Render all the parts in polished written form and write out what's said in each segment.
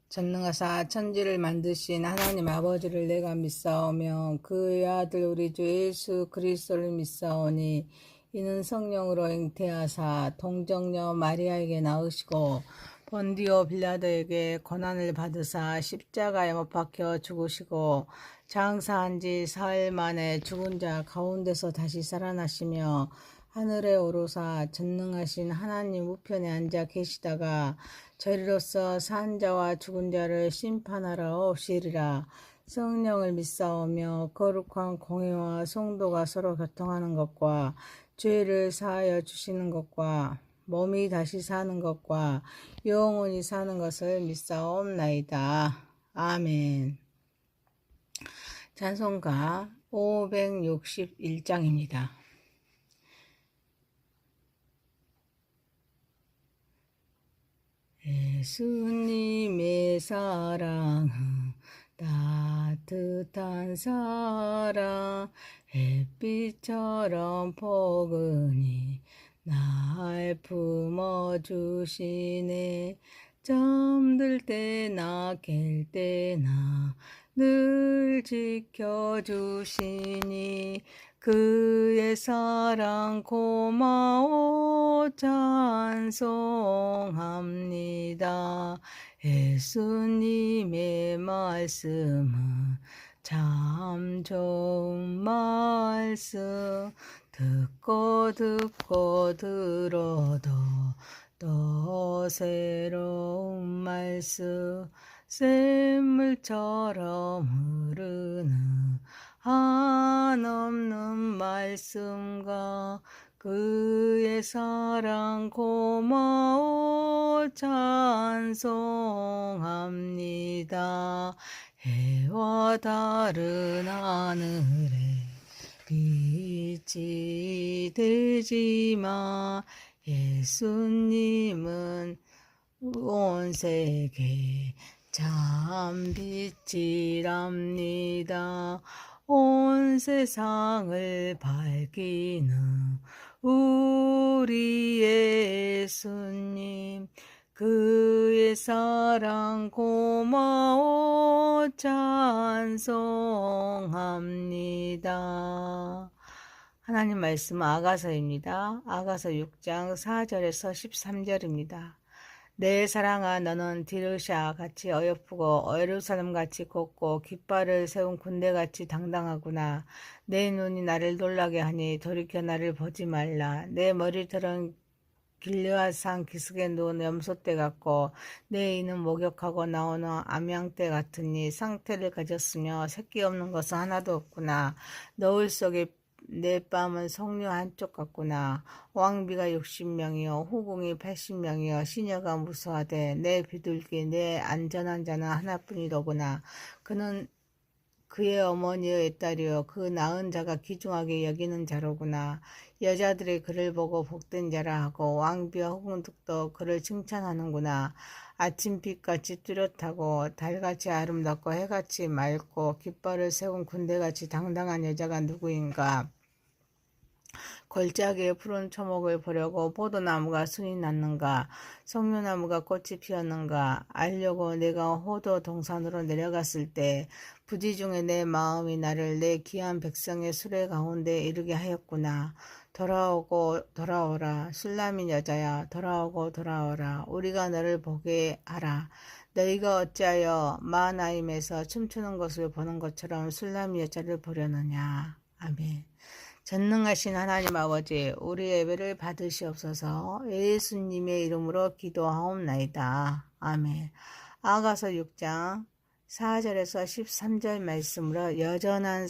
전능하사 천지를 만드신 하나님 아버지를 내가 믿사오며 그의 아들 우리 주 예수 그리스도를 믿사오니 이는 성령으로 잉태하사 동정녀 마리아에게 낳으시고 본디오 빌라도에게 고난을 받으사 십자가에 못 박혀 죽으시고 장사한 지 사흘 만에 죽은 자 가운데서 다시 살아나시며 하늘에 오르사 전능하신 하나님 우편에 앉아 계시다가 저리로서 산 자와 죽은 자를 심판하러 오시리라. 성령을 믿사오며 거룩한 공회와 성도가 서로 교통하는 것과 죄를 사하여 주시는 것과 몸이 다시 사는 것과 영원히 사는 것을 믿사옵나이다. 아멘. 찬송가 561장입니다. 예수님의 사랑은 따뜻한 사랑 햇빛처럼 포근히 날 품어주시네. 잠들 때나 깰 때나 늘 지켜주시니 그의 사랑 고마워 찬송합니다. 예수님의 말씀은 참 좋은 말씀 듣고 들어도 또 새로운 말씀 샘물처럼 흐르는 한없는 말씀과 그의 사랑 고마워 찬송합니다. 해와 다른 하늘에 빛이 되지만 예수님은 온 세계 참 빛이랍니다. 온 세상을 밝히는 우리의 예수님 그의 사랑 고마워 찬송합니다. 하나님 말씀 아가서입니다. 아가서 6장 4절에서 13절입니다. 내 사랑아 너는 디르샤 같이 어여쁘고 예루살렘 같이 곱고 깃발을 세운 군대같이 당당하구나. 내 눈이 나를 놀라게 하니 돌이켜 나를 보지 말라. 내 머리털은 길르앗산 기슭에 누운 염소떼 같고 내 이는 목욕하고 나오는 암양떼 같으니 상태를 가졌으며 새끼 없는 것은 하나도 없구나. 너울 속에 내 뺨은 석류 한쪽 같구나. 왕비가 60명이요 후궁이 80명이요 시녀가 무수하되 내 비둘기 내 안전한 자는 하나뿐이로구나. 그는 그의 어머니의 딸이요 그 낳은 자가 귀중하게 여기는 자로구나. 여자들이 그를 보고 복된 자라 하고 왕비와 후궁들도 그를 칭찬하는구나. 아침빛같이 뚜렷하고 달같이 아름답고 해같이 맑고 깃발을 세운 군대같이 당당한 여자가 누구인가. 골짜기에 푸른 초목을 보려고 포도나무가 순이 났는가. 석류나무가 꽃이 피었는가. 알려고 내가 호도 동산으로 내려갔을 때 부지 중에 내 마음이 나를 내 귀한 백성의 수레 가운데 이르게 하였구나. 돌아오고 돌아오라. 술람인 여자야 돌아오고 돌아오라. 우리가 너를 보게 하라. 너희가 어찌하여 마하나임에서 춤추는 것을 보는 것처럼 술람인 여자를 보려느냐. 아멘. 전능하신 하나님 아버지 우리 예배를 받으시옵소서. 예수님의 이름으로 기도하옵나이다. 아멘. 아가서 6장 4절에서 13절 말씀으로 여전한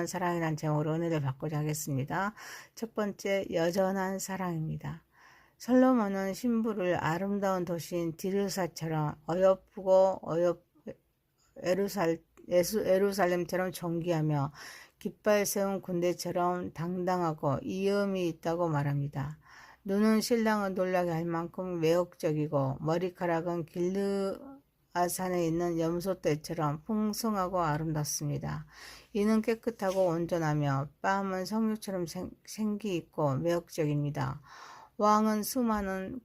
사랑이라는 제목으로 은혜를 받고자 하겠습니다. 첫 번째 여전한 사랑입니다. 솔로몬은 신부를 아름다운 도시인 디르사처럼 어여쁘고 예루살렘처럼 존귀하며 깃발 세운 군대처럼 당당하고 이음이 있다고 말합니다. 눈은 신랑을 놀라게 할 만큼 매혹적이고 머리카락은 길르앗산에 있는 염소떼처럼 풍성하고 아름답습니다. 이는 깨끗하고 온전하며 뺨은 석류처럼 생기 있고 매혹적입니다. 왕은 수많은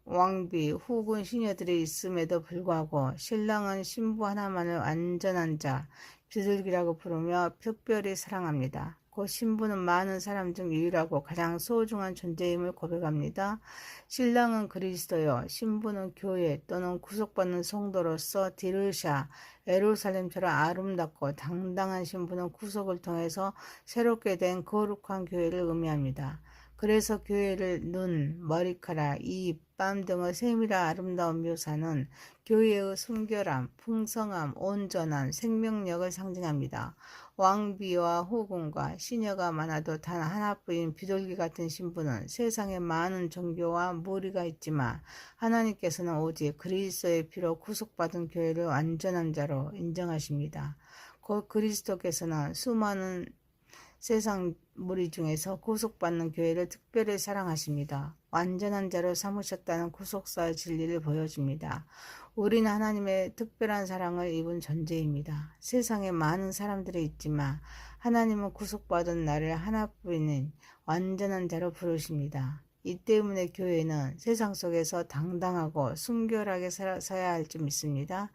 왕비, 후군 시녀들이 있음에도 불구하고 신랑은 신부 하나만을 완전한 자, 비둘기라고 부르며 특별히 사랑합니다. 곧 신부는 많은 사람 중 유일하고 가장 소중한 존재임을 고백합니다. 신랑은 그리스도요, 신부는 교회 또는 구속받는 성도로서 디르샤, 예루살렘처럼 아름답고 당당한 신부는 구속을 통해서 새롭게 된 거룩한 교회를 의미합니다. 그래서 교회를 눈, 머리카락, 입, 뺨 등의 세밀한 아름다운 묘사는 교회의 순결함, 풍성함, 온전함, 생명력을 상징합니다. 왕비와 후궁과 시녀가 많아도 단 하나뿐인 비둘기 같은 신부는 세상에 많은 종교와 무리가 있지만 하나님께서는 오직 그리스도의 피로 구속받은 교회를 완전한 자로 인정하십니다. 곧 그리스도께서는 수많은 세상 무리 중에서 구속받는 교회를 특별히 사랑하십니다. 완전한 자로 삼으셨다는 구속사의 진리를 보여줍니다. 우리는 하나님의 특별한 사랑을 입은 존재입니다. 세상에 많은 사람들이 있지만 하나님은 구속받은 나를 하나뿐인 완전한 자로 부르십니다. 이 때문에 교회는 세상 속에서 당당하고 순결하게 서야 할 줄 믿습니다.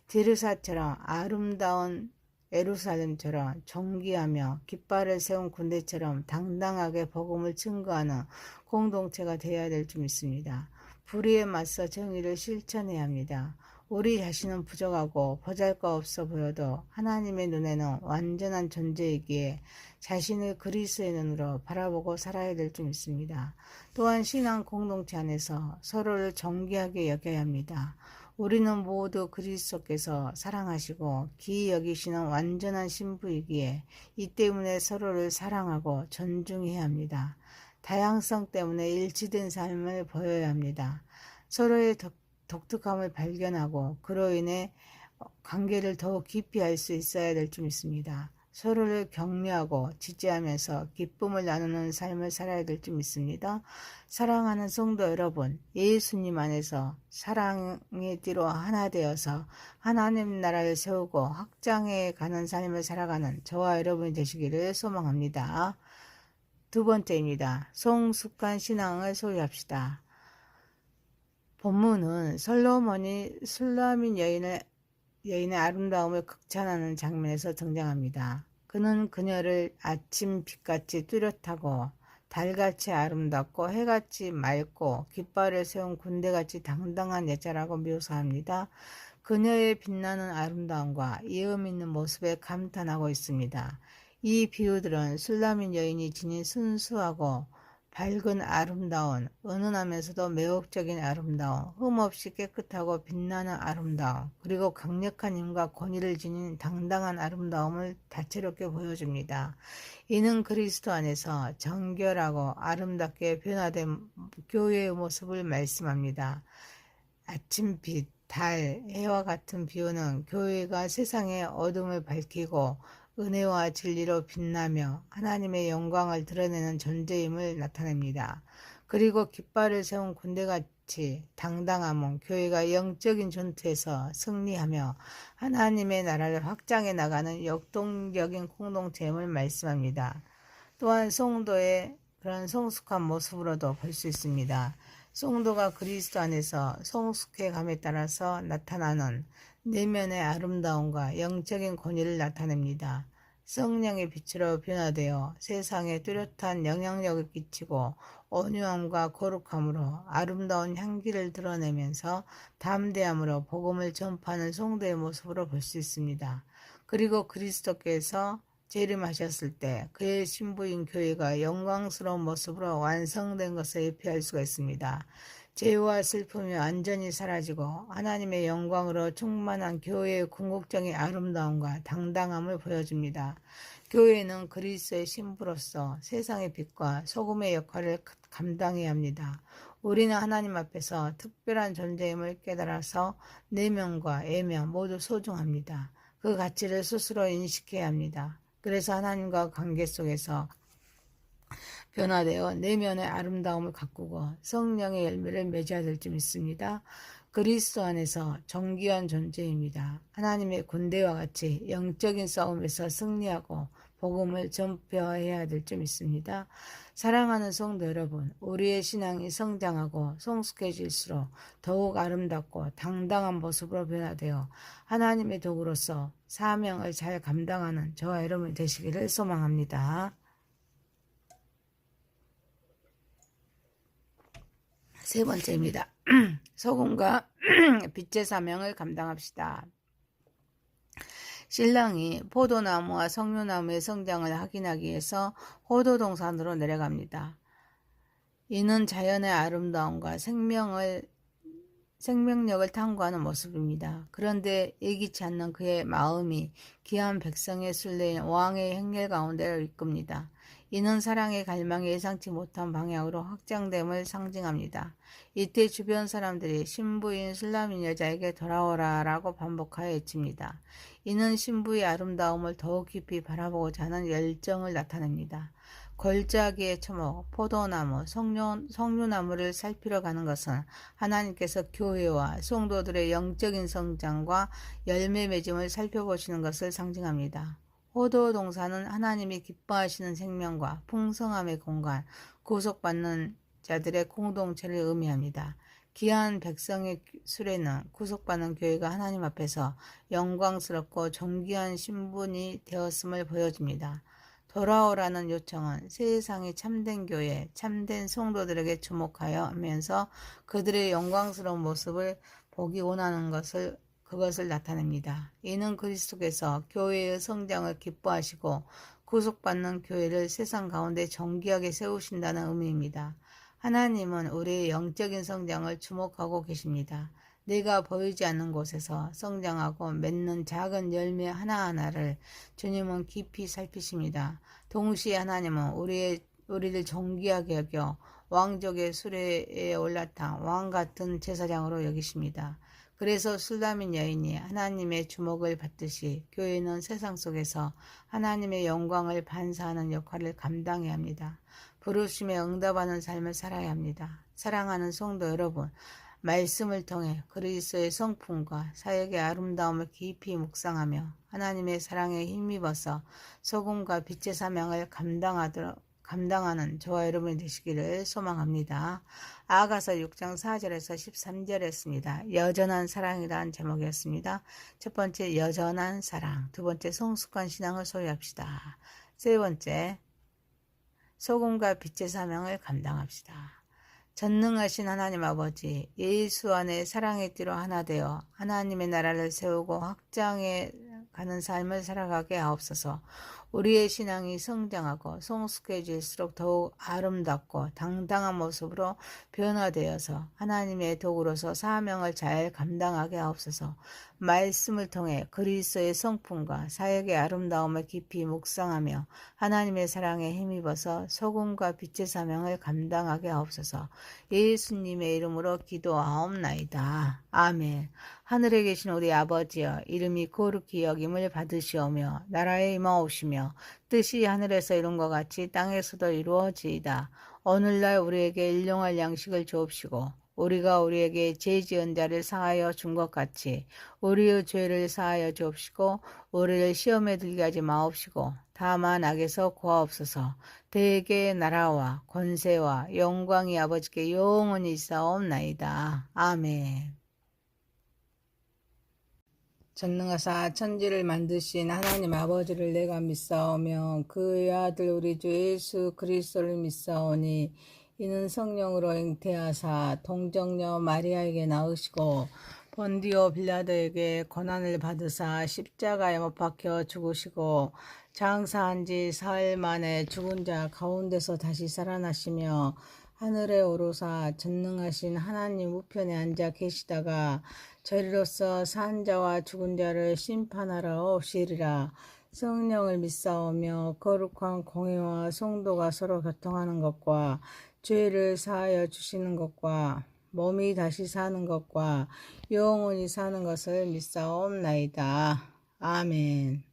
디르사처럼 아름다운 예루살렘처럼 존귀하며 깃발을 세운 군대처럼 당당하게 복음을 증거하는 공동체가 되어야 될 줄 믿습니다. 불의에 맞서 정의를 실천해야 합니다. 우리 자신은 부족하고 보잘것없어 보여도 하나님의 눈에는 완전한 존재이기에 자신을 그리스도의 눈으로 바라보고 살아야 될 줄 믿습니다. 또한 신앙 공동체 안에서 서로를 존귀하게 여겨야 합니다. 우리는 모두 그리스도께서 사랑하시고 기이 여기시는 완전한 신부이기에 이 때문에 서로를 사랑하고 존중해야 합니다. 다양성 때문에 일치된 삶을 보여야 합니다. 서로의 독특함을 발견하고 그로 인해 관계를 더욱 깊이 알 수 있어야 될 줄 믿습니다. 서로를 격려하고 지지하면서 기쁨을 나누는 삶을 살아야 될 줄 믿습니다. 사랑하는 성도 여러분, 예수님 안에서 사랑의 띠로 하나 되어서 하나님 나라를 세우고 확장해 가는 삶을 살아가는 저와 여러분이 되시기를 소망합니다. 두 번째입니다. 성숙한 신앙을 소유합시다. 본문은 솔로몬이 술라민 여인의 아름다움을 극찬하는 장면에서 등장합니다. 그는 그녀를 아침 빛같이 뚜렷하고 달같이 아름답고 해같이 맑고 깃발을 세운 군대같이 당당한 여자라고 묘사합니다. 그녀의 빛나는 아름다움과 이음 있는 모습에 감탄하고 있습니다. 이 비유들은 술라민 여인이 지닌 순수하고 밝은 아름다움, 은은하면서도 매혹적인 아름다움, 흠없이 깨끗하고 빛나는 아름다움, 그리고 강력한 힘과 권위를 지닌 당당한 아름다움을 다채롭게 보여줍니다. 이는 그리스도 안에서 정결하고 아름답게 변화된 교회의 모습을 말씀합니다. 아침빛, 달, 해와 같은 비유는 교회가 세상의 어둠을 밝히고 은혜와 진리로 빛나며 하나님의 영광을 드러내는 존재임을 나타냅니다. 그리고 깃발을 세운 군대같이 당당함은 교회가 영적인 전투에서 승리하며 하나님의 나라를 확장해 나가는 역동적인 공동체임을 말씀합니다. 또한 성도의 그런 성숙한 모습으로도 볼 수 있습니다. 성도가 그리스도 안에서 성숙해 감에 따라서 나타나는 내면의 아름다움과 영적인 권위를 나타냅니다. 성령의 빛으로 변화되어 세상에 뚜렷한 영향력을 끼치고 온유함과 거룩함으로 아름다운 향기를 드러내면서 담대함으로 복음을 전파하는 성도의 모습으로 볼 수 있습니다. 그리고 그리스도께서 재림하셨을 때 그의 신부인 교회가 영광스러운 모습으로 완성된 것을 예표할 수가 있습니다. 죄와 슬픔이 완전히 사라지고 하나님의 영광으로 충만한 교회의 궁극적인 아름다움과 당당함을 보여줍니다. 교회는 그리스도의 신부로서 세상의 빛과 소금의 역할을 감당해야 합니다. 우리는 하나님 앞에서 특별한 존재임을 깨달아서 내면과 외면 모두 소중합니다. 그 가치를 스스로 인식해야 합니다. 그래서 하나님과 관계 속에서 변화되어 내면의 아름다움을 가꾸고 성령의 열매를 맺어야 될 줄 믿습니다. 그리스도 안에서 존귀한 존재입니다. 하나님의 군대와 같이 영적인 싸움에서 승리하고 복음을 전파해야 될 점 있습니다. 사랑하는 성도 여러분, 우리의 신앙이 성장하고 성숙해질수록 더욱 아름답고 당당한 모습으로 변화되어 하나님의 도구로서 사명을 잘 감당하는 저와 여러분 되시기를 소망합니다. 세 번째입니다. 소금과 빛의 사명을 감당합시다. 신랑이 포도나무와 석류나무의 성장을 확인하기 위해서 호도동산으로 내려갑니다. 이는 자연의 아름다움과 생명력을 탐구하는 모습입니다. 그런데 예기치 않는 그의 마음이 귀한 백성의 순례인 왕의 행렬 가운데를 이끕니다. 이는 사랑의 갈망이 예상치 못한 방향으로 확장됨을 상징합니다. 이때 주변 사람들이 신부인 술라민 여자에게 돌아오라 라고 반복하여 외칩니다. 이는 신부의 아름다움을 더욱 깊이 바라보고자 하는 열정을 나타냅니다. 골짜기의 초목, 포도나무, 석류나무를 살피러 가는 것은 하나님께서 교회와 성도들의 영적인 성장과 열매 맺음을 살펴보시는 것을 상징합니다. 호도동산은 하나님이 기뻐하시는 생명과 풍성함의 공간, 구속받는 자들의 공동체를 의미합니다. 귀한 백성의 수레는 구속받는 교회가 하나님 앞에서 영광스럽고 존귀한 신분이 되었음을 보여줍니다. 돌아오라는 요청은 세상의 참된 교회, 참된 성도들에게 주목하여 하면서 그들의 영광스러운 모습을 보기 원하는 그것을 나타냅니다. 이는 그리스도께서 교회의 성장을 기뻐하시고 구속받는 교회를 세상 가운데 정귀하게 세우신다는 의미입니다. 하나님은 우리의 영적인 성장을 주목하고 계십니다. 내가 보이지 않는 곳에서 성장하고 맺는 작은 열매 하나하나를 주님은 깊이 살피십니다. 동시에 하나님은 우리를 존귀하게 여겨 왕족의 수레에 올라탄 왕같은 제사장으로 여기십니다. 그래서 술라민 여인이 하나님의 주목을 받듯이 교회는 세상 속에서 하나님의 영광을 반사하는 역할을 감당해야 합니다. 부르심에 응답하는 삶을 살아야 합니다. 사랑하는 성도 여러분, 말씀을 통해 그리스도의 성품과 사역의 아름다움을 깊이 묵상하며 하나님의 사랑에 힘입어서 소금과 빛의 사명을 감당하는 저와 여러분이 되시기를 소망합니다. 아가서 6장 4절에서 13절이었습니다. 여전한 사랑이라는 제목이었습니다. 첫 번째, 여전한 사랑. 두 번째, 성숙한 신앙을 소유합시다. 세 번째, 소금과 빛의 사명을 감당합시다. 전능하신 하나님 아버지, 예수 안에 사랑의 띠로 하나 되어 하나님의 나라를 세우고 확장해 가는 삶을 살아가게 하옵소서. 우리의 신앙이 성장하고 성숙해질수록 더욱 아름답고 당당한 모습으로 변화되어서 하나님의 도구로서 사명을 잘 감당하게 하옵소서. 말씀을 통해 그리스도의 성품과 사역의 아름다움을 깊이 묵상하며 하나님의 사랑에 힘입어서 소금과 빛의 사명을 감당하게 하옵소서. 예수님의 이름으로 기도하옵나이다. 아멘. 하늘에 계신 우리 아버지여, 이름이 거룩히 여김을 받으시오며 나라에 임하옵시며 뜻이 하늘에서 이룬 것 같이 땅에서도 이루어지이다. 오늘날 우리에게 일용할 양식을 주옵시고 우리가 우리에게 죄 지은 자를 사하여 준 것 같이 우리의 죄를 사하여 주옵시고 우리를 시험에 들게 하지 마옵시고 다만 악에서 구하옵소서. 대개의 나라와 권세와 영광이 아버지께 영원히 있사옵나이다. 아멘. 전능하사 천지를 만드신 하나님 아버지를 내가 믿사오며 그의 아들 우리 주 예수 그리스도를 믿사오니 이는 성령으로 잉태하사 동정녀 마리아에게 낳으시고 본디오 빌라도에게 고난을 받으사 십자가에 못 박혀 죽으시고 장사한 지 사흘 만에 죽은 자 가운데서 다시 살아나시며 하늘에 오르사 전능하신 하나님 우편에 앉아 계시다가 저리로서 산 자와 죽은 자를 심판하러 오시리라. 성령을 믿사오며 거룩한 공회와 성도가 서로 교통하는 것과 죄를 사하여 주시는 것과 몸이 다시 사는 것과 영원히 사는 것을 믿사옵나이다. 아멘.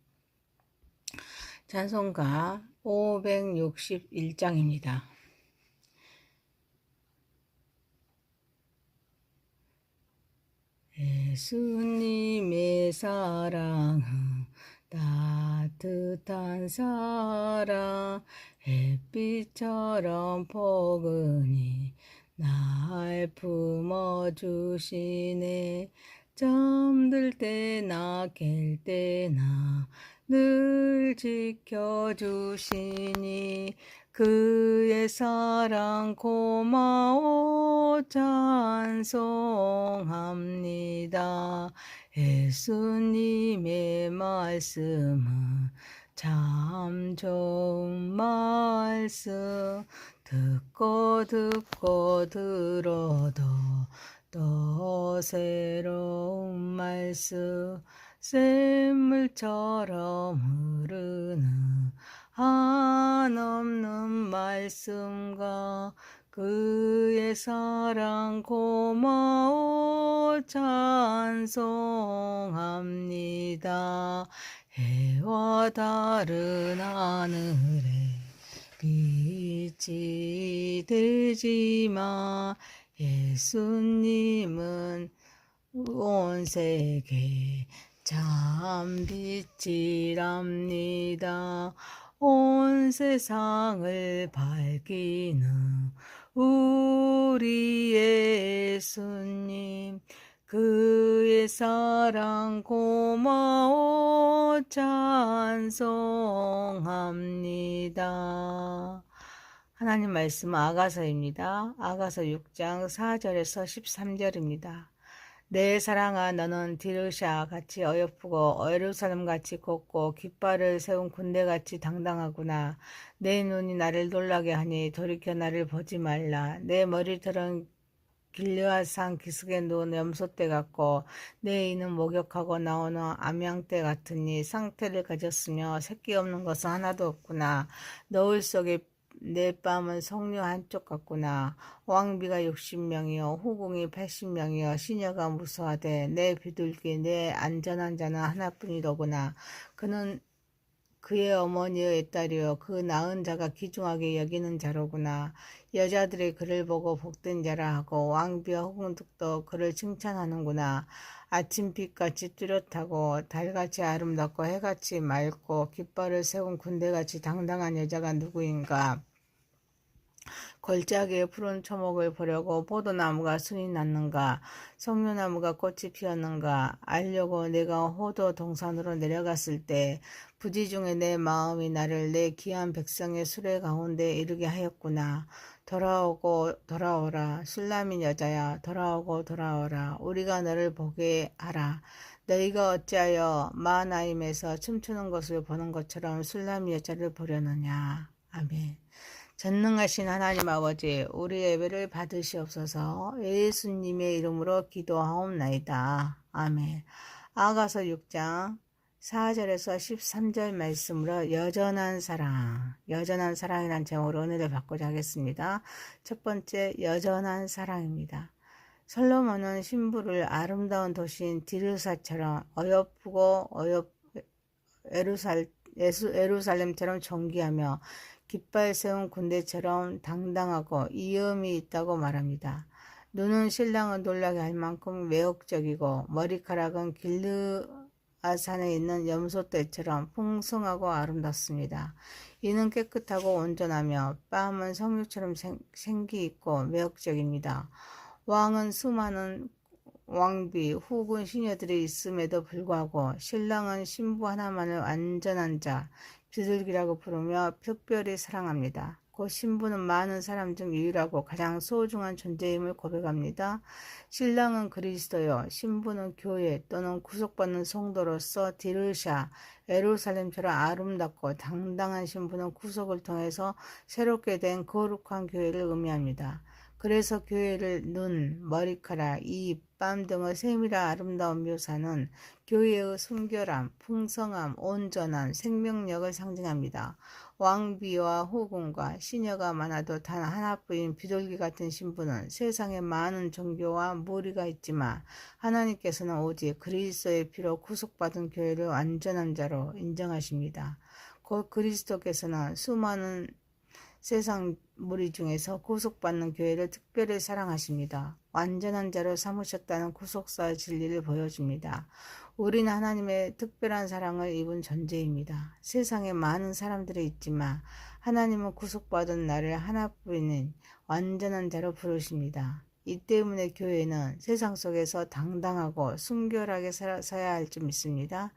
찬송가 561장입니다. 예수님의 사랑은 따뜻한 사랑 햇빛처럼 포근히 날 품어주시네. 잠들 때나 깰 때나 늘 지켜주시니 그의 사랑 고마워 찬송합니다. 예수님의 말씀은 참 좋은 말씀, 듣고 들어도 또 새로운 말씀, 샘물처럼 흐르는 한없는 말씀과 그의 사랑 고마워 찬송합니다. 해와 다른 하늘에 빛이 되지만 예수님은 온 세계 참 빛이랍니다. 온 세상을 밝히는 우리의 예수님, 그의 사랑 고마워 찬송합니다. 하나님 말씀 아가서입니다. 아가서 6장 4절에서 13절입니다. 내 사랑아 너는 디르샤 같이 어여쁘고 예루살렘 같이 곱고 깃발을 세운 군대같이 당당하구나. 내 눈이 나를 놀라게 하니 돌이켜 나를 보지 말라. 내 머리털은 길르앗산 기슭에 누운 염소떼 같고 내 이는 목욕하고 나오는 암양떼 같으니 상태를 가졌으며 새끼 없는 것은 하나도 없구나. 너울 속에 내 뺨은 석류 한쪽 같구나. 왕비가 60명이요 후궁이 80명이요 시녀가 무수하되 내 비둘기 내 안전한 자는 하나뿐이로구나. 그는 그의 어머니의 딸이요 그 낳은 자가 귀중하게 여기는 자로구나. 여자들이 그를 보고 복된 자라 하고 왕비와 후궁들도 그를 칭찬하는구나. 아침빛같이 뚜렷하고 달같이 아름답고 해같이 맑고 깃발을 세운 군대같이 당당한 여자가 누구인가. 골짜기에 푸른 초목을 보려고 포도나무가 순이 났는가, 석류나무가 꽃이 피었는가 알려고 내가 호도 동산으로 내려갔을 때 부지중에 내 마음이 나를 내 귀한 백성의 수레 가운데 이르게 하였구나. 돌아오고 돌아오라 술람인 여자야, 돌아오고 돌아오라 우리가 너를 보게 하라. 너희가 어찌하여 마하나임에서 춤추는 것을 보는 것처럼 술람인 여자를 보려느냐. 아멘. 전능하신 하나님 아버지, 우리 예배를 받으시옵소서. 예수님의 이름으로 기도하옵나이다. 아멘. 아가서 6장 4절에서 13절 말씀으로 여전한 사랑이란 제목으로 은혜를 받고자 하겠습니다. 첫 번째, 여전한 사랑입니다. 솔로몬은 신부를 아름다운 도시인 디르사처럼 어여쁘고 예루살렘처럼 존귀하며 깃발 세운 군대처럼 당당하고 이음이 있다고 말합니다. 눈은 신랑을 놀라게 할 만큼 매혹적이고 머리카락은 길르앗산에 있는 염소떼처럼 풍성하고 아름답습니다. 이는 깨끗하고 온전하며 뺨은 석류처럼 생기 있고 매혹적입니다. 왕은 수많은 왕비, 후군 시녀들이 있음에도 불구하고 신랑은 신부 하나만을 완전한 자, 비둘기라고 부르며 특별히 사랑합니다. 곧 신부는 많은 사람 중 유일하고 가장 소중한 존재임을 고백합니다. 신랑은 그리스도요, 신부는 교회 또는 구속받는 성도로서 디르샤, 예루살렘처럼 아름답고 당당한 신부는 구속을 통해서 새롭게 된 거룩한 교회를 의미합니다. 그래서 교회를 눈, 머리카락, 입, 뺨 등의 세밀한 아름다운 묘사는 교회의 순결함, 풍성함, 온전함, 생명력을 상징합니다. 왕비와 후궁과 시녀가 많아도 단 하나뿐인 비둘기 같은 신부는 세상에 많은 종교와 무리가 있지만 하나님께서는 오직 그리스도의 피로 구속받은 교회를 완전한 자로 인정하십니다. 곧 그리스도께서는 수많은 세상 무리 중에서 구속받는 교회를 특별히 사랑하십니다. 완전한 자로 삼으셨다는 구속사의 진리를 보여줍니다. 우리는 하나님의 특별한 사랑을 입은 존재입니다. 세상에 많은 사람들이 있지만 하나님은 구속받은 나를 하나뿐인 완전한 자로 부르십니다. 이 때문에 교회는 세상 속에서 당당하고 순결하게 서야 할 줄 믿습니다.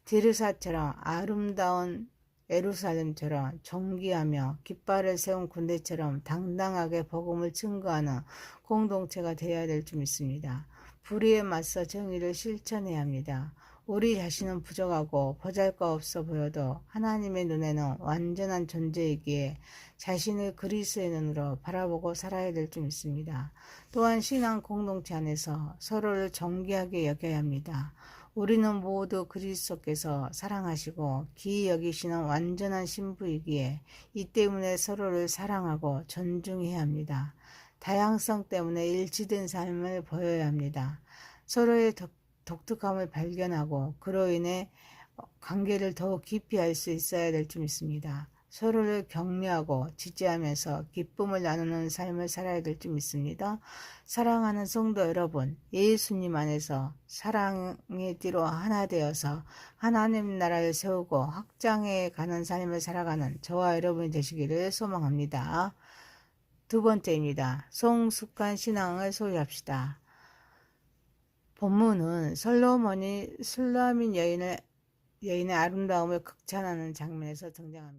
디르사처럼 아름다운 예루살렘처럼 존귀하며 깃발을 세운 군대처럼 당당하게 복음을 증거하는 공동체가 되어야 될 줄 믿습니다. 불의에 맞서 정의를 실천해야 합니다. 우리 자신은 부족하고 보잘것없어 보여도 하나님의 눈에는 완전한 존재이기에 자신을 그리스도의 눈으로 바라보고 살아야 될 줄 믿습니다. 또한 신앙 공동체 안에서 서로를 존귀하게 여겨야 합니다. 우리는 모두 그리스도께서 사랑하시고 기이 여기시는 완전한 신부이기에 이 때문에 서로를 사랑하고 존중해야 합니다. 다양성 때문에 일치된 삶을 보여야 합니다. 서로의 독특함을 발견하고 그로 인해 관계를 더욱 깊이 알 수 있어야 될 줄 믿습니다. 서로를 격려하고 지지하면서 기쁨을 나누는 삶을 살아야 될 줄 믿습니다. 사랑하는 성도 여러분, 예수님 안에서 사랑의 띠로 하나 되어서 하나님 나라를 세우고 확장해 가는 삶을 살아가는 저와 여러분이 되시기를 소망합니다. 두 번째입니다. 성숙한 신앙을 소유합시다. 본문은 솔로몬이 술라민 여인의 아름다움을 극찬하는 장면에서 등장합니다.